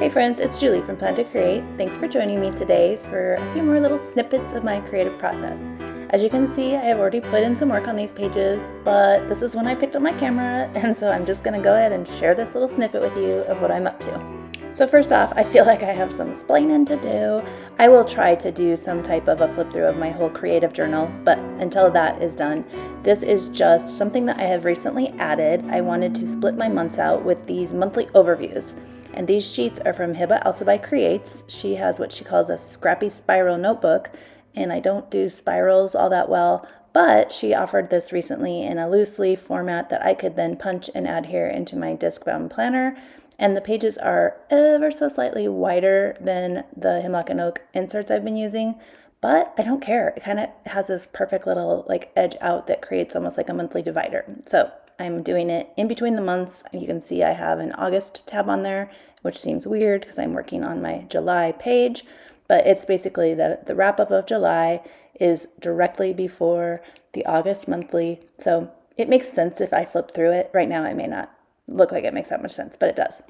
Hey friends, it's Julie from Plan to Create. Thanks for joining me today for a few more little snippets of my creative process. As you can see, I have already put in some work on these pages, but this is when I picked up my camera, and so I'm just gonna go ahead and share this little snippet with you of what I'm up to. So first off, I feel like I have some splaining to do. I will try to do some type of a flip through of my whole creative journal, but until that is done, this is just something that I have recently added. I wanted to split my months out with these monthly overviews. And these sheets are from Hiba Alsabai Creates. She has what she calls a scrappy spiral notebook, and I don't do spirals all that well, but she offered this recently in a loose leaf format that I could then punch and add here into my disc-bound planner. And the pages are ever so slightly wider than the Hemlock and Oak inserts I've been using, but I don't care. It kind of has this perfect little like edge out that creates almost like a monthly divider. So I'm doing it in between the months. You can see I have an August tab on there, which seems weird because I'm working on my July page, but it's basically the wrap up of July is directly before the August monthly. So it makes sense if I flip through it. Right now it may not look like it makes that much sense, but it does.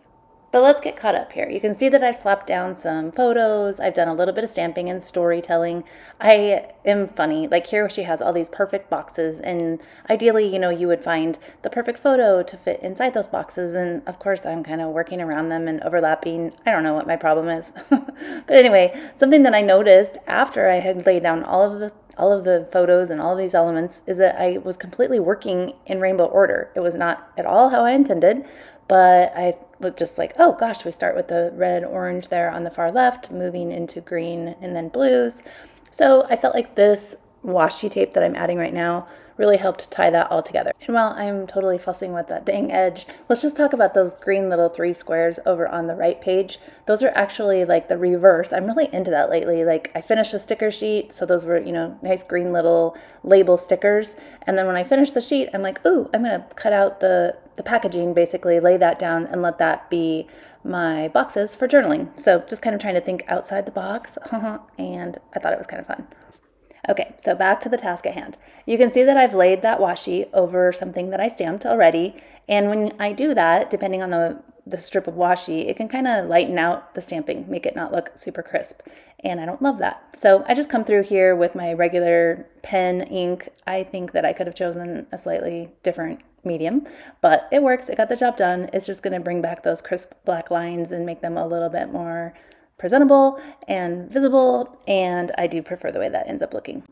But let's get caught up here. You can see that I've slapped down some photos. I've done a little bit of stamping and storytelling. I am funny. Like here she has all these perfect boxes, and ideally, you would find the perfect photo to fit inside those boxes. And of course, I'm kind of working around them and overlapping. I don't know what my problem is. But anyway, something that I noticed after I had laid down all of the photos and all of these elements is that I was completely working in rainbow order. It was not at all how I intended, but I was just like, oh gosh, we start with the red, orange there on the far left, moving into green and then blues. So I felt like this washi tape that I'm adding right now really helped tie that all together. And while I'm totally fussing with that dang edge, let's just talk about those green little 3 squares over on the right page. Those are actually like the reverse. I'm really into that lately. Like I finished a sticker sheet, so those were, nice green little label stickers. And then when I finished the sheet, I'm like, ooh, I'm gonna cut out the packaging, basically lay that down and let that be my boxes for journaling. So just kind of trying to think outside the box, and I thought it was kind of fun. Okay, so back to the task at hand. You can see that I've laid that washi over something that I stamped already, and when I do that, depending on the strip of washi, it can kind of lighten out the stamping, make it not look super crisp, and I don't love that. So I just come through here with my regular pen ink. I think that I could have chosen a slightly different medium, but it works. It got the job done. It's just going to bring back those crisp black lines and make them a little bit more presentable and visible, and I do prefer the way that ends up looking.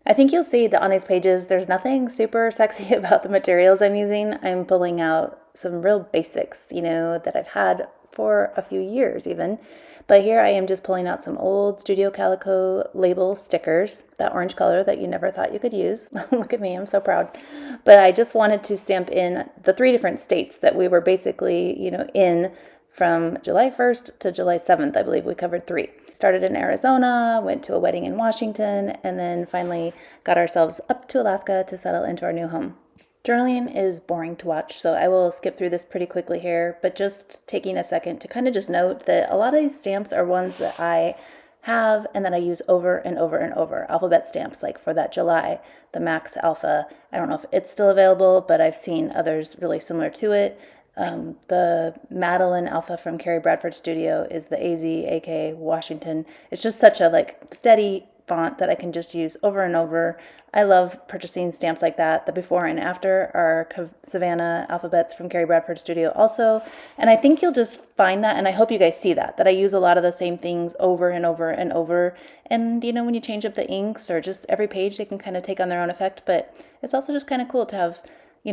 I think you'll see that on these pages there's nothing super sexy about the materials I'm using. I'm pulling out some real basics, that I've had for a few years even. But here I am just pulling out some old Studio Calico label stickers, that orange color that you never thought you could use. Look at me, I'm so proud. But I just wanted to stamp in the 3 different states that we were basically, in from July 1st to July 7th. I believe we covered 3. Started in Arizona, went to a wedding in Washington, and then finally got ourselves up to Alaska to settle into our new home. Journaling is boring to watch, so I will skip through this pretty quickly here, but just taking a second to kind of just note that a lot of these stamps are ones that I have and that I use over and over and over. Alphabet stamps, like for that July, the Max Alpha. I don't know if it's still available, but I've seen others really similar to it. The Madeline Alpha from Carrie Bradford Studio is the AZ, AK Washington. It's just such a steady font that I can just use over and over. I love purchasing stamps like that. The before and after are Savannah alphabets from Carrie Bradford Studio also. And I think you'll just find that, and I hope you guys see that I use a lot of the same things over and over and over. And when you change up the inks or just every page, they can kind of take on their own effect, but it's also just kind of cool to have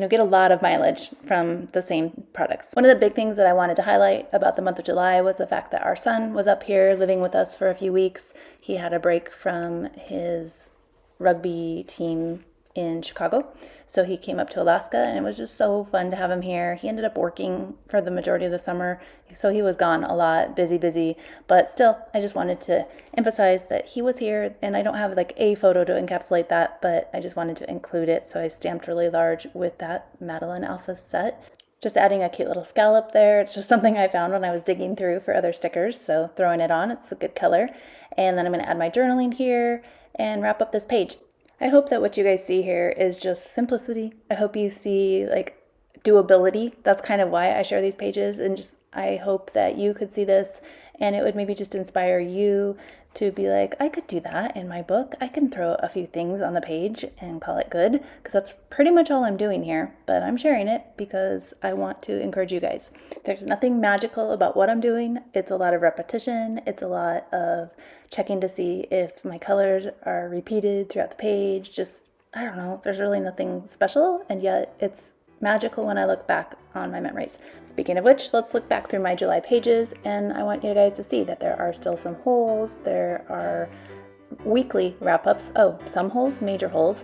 get a lot of mileage from the same products. One of the big things that I wanted to highlight about the month of July was the fact that our son was up here living with us for a few weeks. He had a break from his rugby team in Chicago, so he came up to Alaska, and it was just so fun to have him here. He ended up working for the majority of the summer, so he was gone a lot, busy, but still, I just wanted to emphasize that he was here, and I don't have a photo to encapsulate that, but I just wanted to include it, so I stamped really large with that Madeline Alpha set. Just adding a cute little scallop there. It's just something I found when I was digging through for other stickers, so throwing it on, it's a good color. And then I'm going to add my journaling here and wrap up this page. I hope that what you guys see here is just simplicity. I hope you see doability. That's kind of why I share these pages, and just I hope that you could see this and it would maybe just inspire you to be like, I could do that in my book. I can throw a few things on the page and call it good, because that's pretty much all I'm doing here, but I'm sharing it because I want to encourage you guys. There's nothing magical about what I'm doing. It's a lot of repetition. It's a lot of checking to see if my colors are repeated throughout the page. Just, I don't know, there's really nothing special, and yet it's magical when I look back on my memories. Speaking of which, let's look back through my July pages, and I want you guys to see that there are still some holes. There are weekly wrap-ups. Oh, some holes, major holes.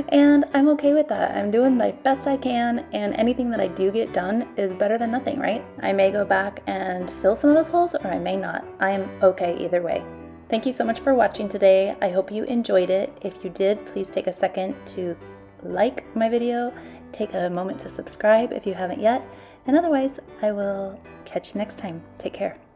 And I'm okay with that. I'm doing my best I can, and anything that I do get done is better than nothing, right? I may go back and fill some of those holes, or I may not. I am okay either way. Thank you so much for watching today. I hope you enjoyed it. If you did, please take a second to like my video. Take a moment to subscribe if you haven't yet. And otherwise, I will catch you next time. Take care.